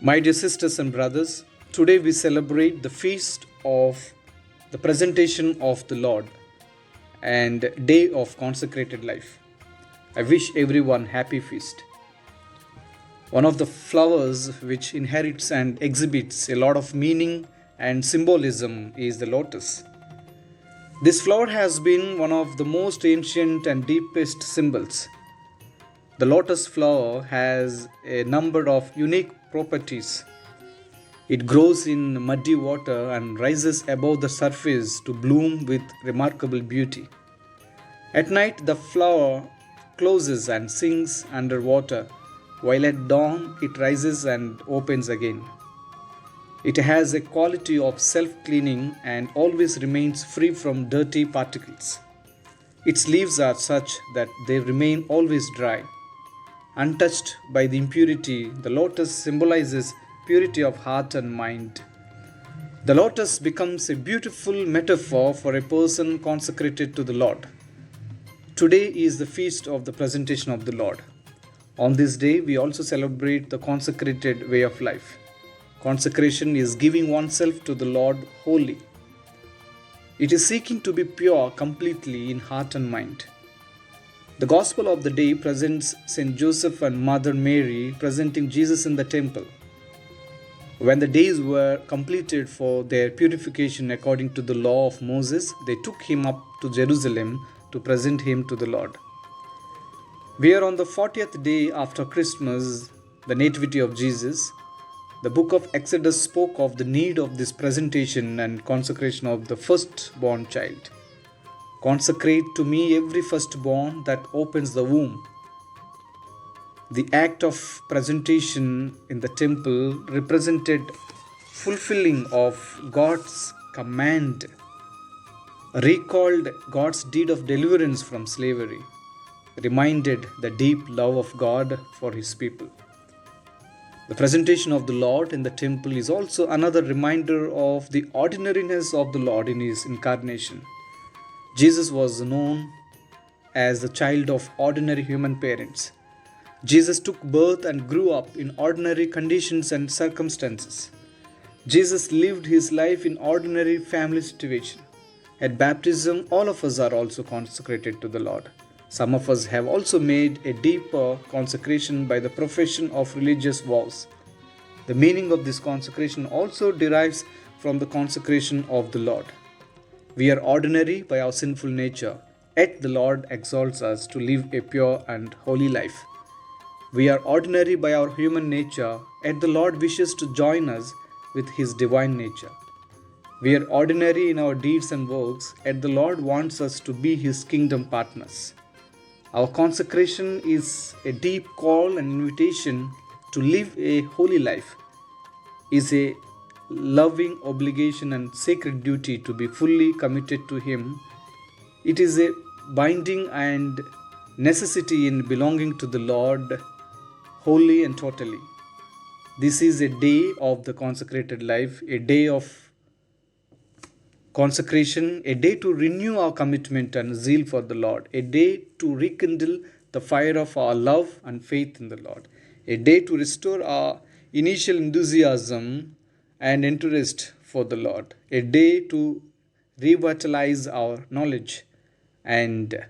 My dear sisters and brothers, today we celebrate the feast of the presentation of the Lord and day of consecrated life. I wish everyone happy feast. One of the flowers which inherits and exhibits a lot of meaning and symbolism is the lotus. This flower has been one of the most ancient and deepest symbols. The lotus flower has a number of unique properties. It grows in muddy water and rises above the surface to bloom with remarkable beauty. At night, the flower closes and sinks under water, while at dawn it rises and opens again. It has a quality of self-cleaning and always remains free from dirty particles. Its leaves are such that they remain always dry. Untouched by the impurity, the lotus symbolizes purity of heart and mind. The lotus becomes a beautiful metaphor for a person consecrated to the Lord. Today is the feast of the presentation of the Lord. On this day, we also celebrate the consecrated way of life. Consecration is giving oneself to the Lord wholly. It is seeking to be pure completely in heart and mind. The Gospel of the day presents Saint Joseph and Mother Mary presenting Jesus in the temple. When the days were completed for their purification according to the law of Moses, they took him up to Jerusalem to present him to the Lord. We are on the 40th day after Christmas, the Nativity of Jesus. The book of Exodus spoke of the need of this presentation and consecration of the firstborn child. Consecrate to me every firstborn that opens the womb. The act of presentation in the temple represented fulfilling of God's command, recalled God's deed of deliverance from slavery, reminded the deep love of God for His people. The presentation of the Lord in the temple is also another reminder of the ordinariness of the Lord in His incarnation. Jesus was known as the child of ordinary human parents. Jesus took birth and grew up in ordinary conditions and circumstances. Jesus lived his life in ordinary family situation. At baptism, all of us are also consecrated to the Lord. Some of us have also made a deeper consecration by the profession of religious vows. The meaning of this consecration also derives from the consecration of the Lord. We are ordinary by our sinful nature, yet the Lord exalts us to live a pure and holy life. We are ordinary by our human nature, yet the Lord wishes to join us with His divine nature. We are ordinary in our deeds and works, yet the Lord wants us to be His kingdom partners. Our consecration is a deep call and invitation to live a holy life, is a loving obligation and sacred duty to be fully committed to Him. It is a binding and necessity in belonging to the Lord wholly and totally. This is a day of the consecrated life, a day of consecration, a day to renew our commitment and zeal for the Lord, a day to rekindle the fire of our love and faith in the Lord, a day to restore our initial enthusiasm and interest for the Lord, a day to revitalize our knowledge and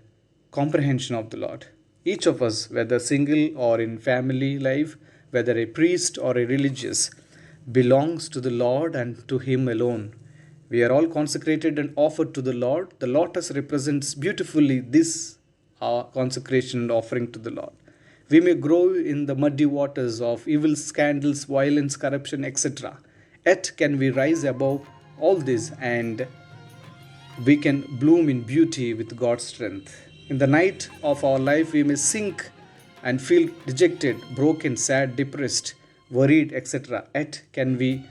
comprehension of the Lord. Each of us, whether single or in family life, whether a priest or a religious, belongs to the Lord and to Him alone. We are all consecrated and offered to the Lord. The lotus represents beautifully this our consecration and offering to the Lord. We may grow in the muddy waters of evil, scandals, violence, corruption, etc. Yet can we rise above all this and we can bloom in beauty with God's strength. In the night of our life, we may sink and feel dejected, broken, sad, depressed, worried, etc. Yet can we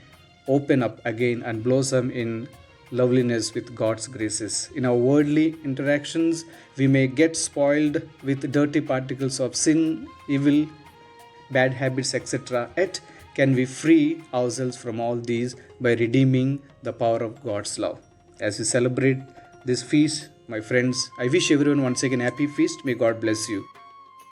open up again and blossom in loveliness with God's graces. In our worldly interactions, we may get spoiled with dirty particles of sin, evil, bad habits, etc. Yet can we free ourselves from all these by redeeming the power of God's love. As we celebrate this feast, my friends, I wish everyone once again happy feast. May God bless you.